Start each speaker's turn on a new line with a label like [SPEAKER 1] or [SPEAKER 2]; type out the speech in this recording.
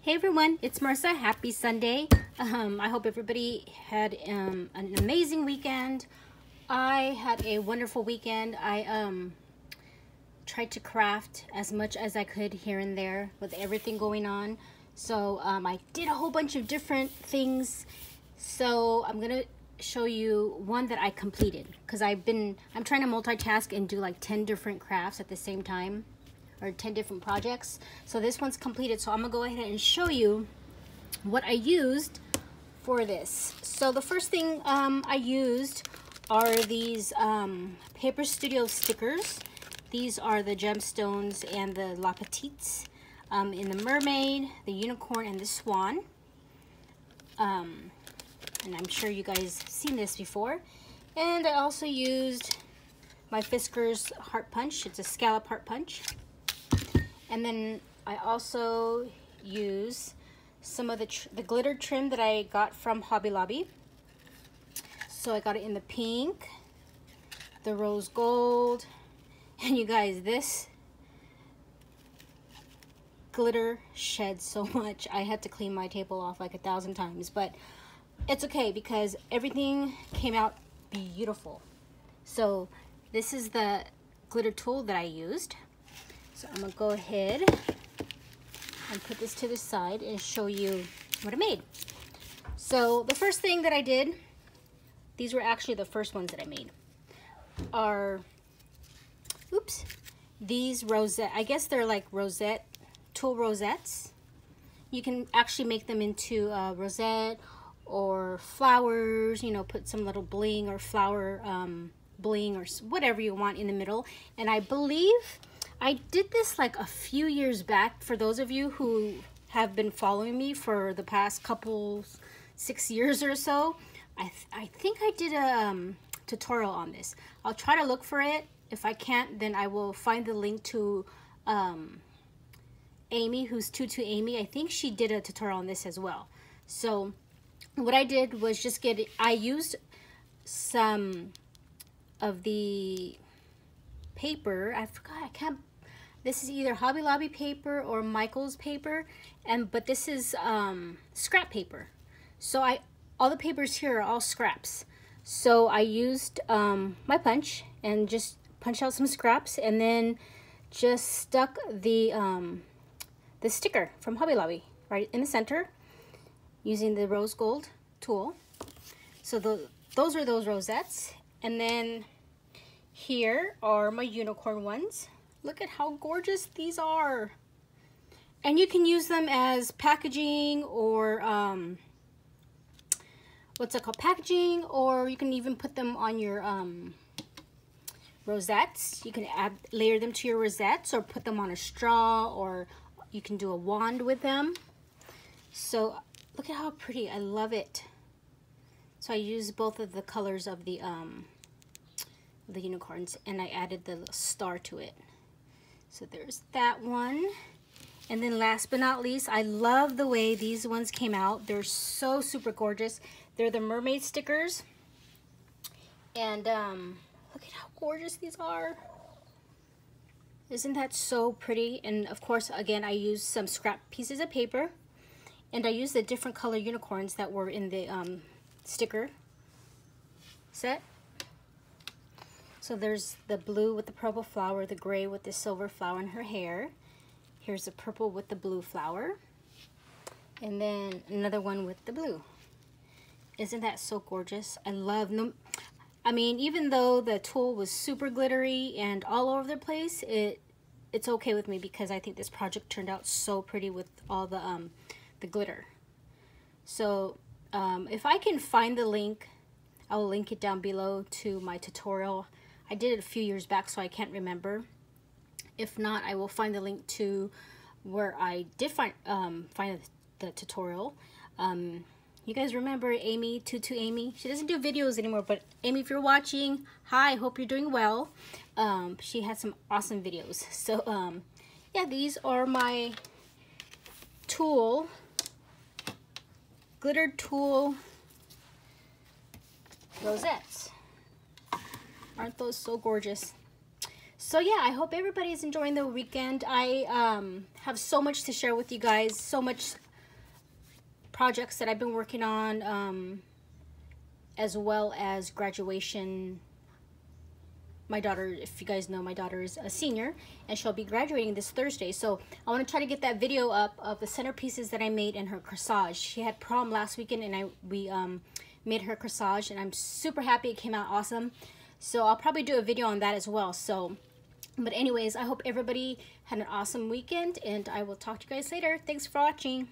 [SPEAKER 1] Hey everyone, it's Marissa. Happy Sunday. I hope everybody had an amazing weekend. I had a wonderful weekend. I tried to craft as much as I could here and there with everything going on. So I did a whole bunch of different things. So I'm gonna show you one that I completed because I'm trying to multitask and do like 10 different crafts at the same time, or 10 different projects. So this one's completed, so I'm gonna go ahead and show you what I used for this. So the first thing I used are these Paper Studio stickers. These are the gemstones and the La Petites in the mermaid, the unicorn, and the swan. And I'm sure you guys have seen this before. And I also used my Fiskars heart punch. It's a scallop heart punch. And then I also use some of the glitter trim that I got from Hobby Lobby. So I got it in the pink, the rose gold, and you guys, this glitter sheds so much. I had to clean my table off like 1,000 times, but it's okay because everything came out beautiful. So this is the glitter tool that I used. So I'm gonna go ahead and put this to the side and show you what I made. So the first thing that I did, these were actually the first ones that I made, are, oops, these rosette, I guess they're like rosette, tulle rosettes. You can actually make them into a rosette or flowers, you know, put some little bling or flower bling or whatever you want in the middle. And I believe I did this like a few years back. For those of you who have been following me for the past couple 6 years or so, I think I did a tutorial on this. I'll try to look for it. If I can't, then I will find the link to Amy, who's Tutu Amy. I think she did a tutorial on this as well. So what I did was just I used some of the paper. I forgot, I can't, this is either Hobby Lobby paper or Michael's paper, but this is scrap paper. So all the papers here are all scraps. So I used my punch and just punched out some scraps, and then just stuck the sticker from Hobby Lobby right in the center using the rose gold tool. So those are those rosettes. And then here are my unicorn ones. Look at how gorgeous these are. And you can use them as packaging or what's it called, packaging, or you can even put them on your rosettes. You can layer them to your rosettes or put them on a straw, or you can do a wand with them. So look at how pretty. I love it. So I used both of the colors of the unicorns, and I added the star to it. So there's that one. And then last but not least, I love the way these ones came out. They're so super gorgeous. They're the mermaid stickers. And look at how gorgeous these are. Isn't that so pretty? And of course, again, I used some scrap pieces of paper, and I used the different color unicorns that were in the sticker set. So there's the blue with the purple flower, the gray with the silver flower in her hair. Here's the purple with the blue flower. And then another one with the blue. Isn't that so gorgeous? I love them. I mean, even though the tool was super glittery and all over the place, it's okay with me because I think this project turned out so pretty with all the glitter. So if I can find the link, I will link it down below to my tutorial. I did it a few years back, so I can't remember. If not, I will find the link to where I did find the tutorial. You guys remember Amy, Tutu Amy? She doesn't do videos anymore, but Amy, if you're watching, hi, hope you're doing well. She had some awesome videos. So yeah, these are my glitter tool rosettes. Aren't those so gorgeous? So yeah, I hope everybody is enjoying the weekend. I have so much to share with you guys, so much projects that I've been working on, as well as graduation. My daughter, if you guys know, my daughter is a senior and she'll be graduating this Thursday. So I want to try to get that video up of the centerpieces that I made in her corsage. She had prom last weekend and we made her corsage, and I'm super happy. It came out awesome. So I'll probably do a video on that as well. So, but anyways, I hope everybody had an awesome weekend, and I will talk to you guys later. Thanks for watching.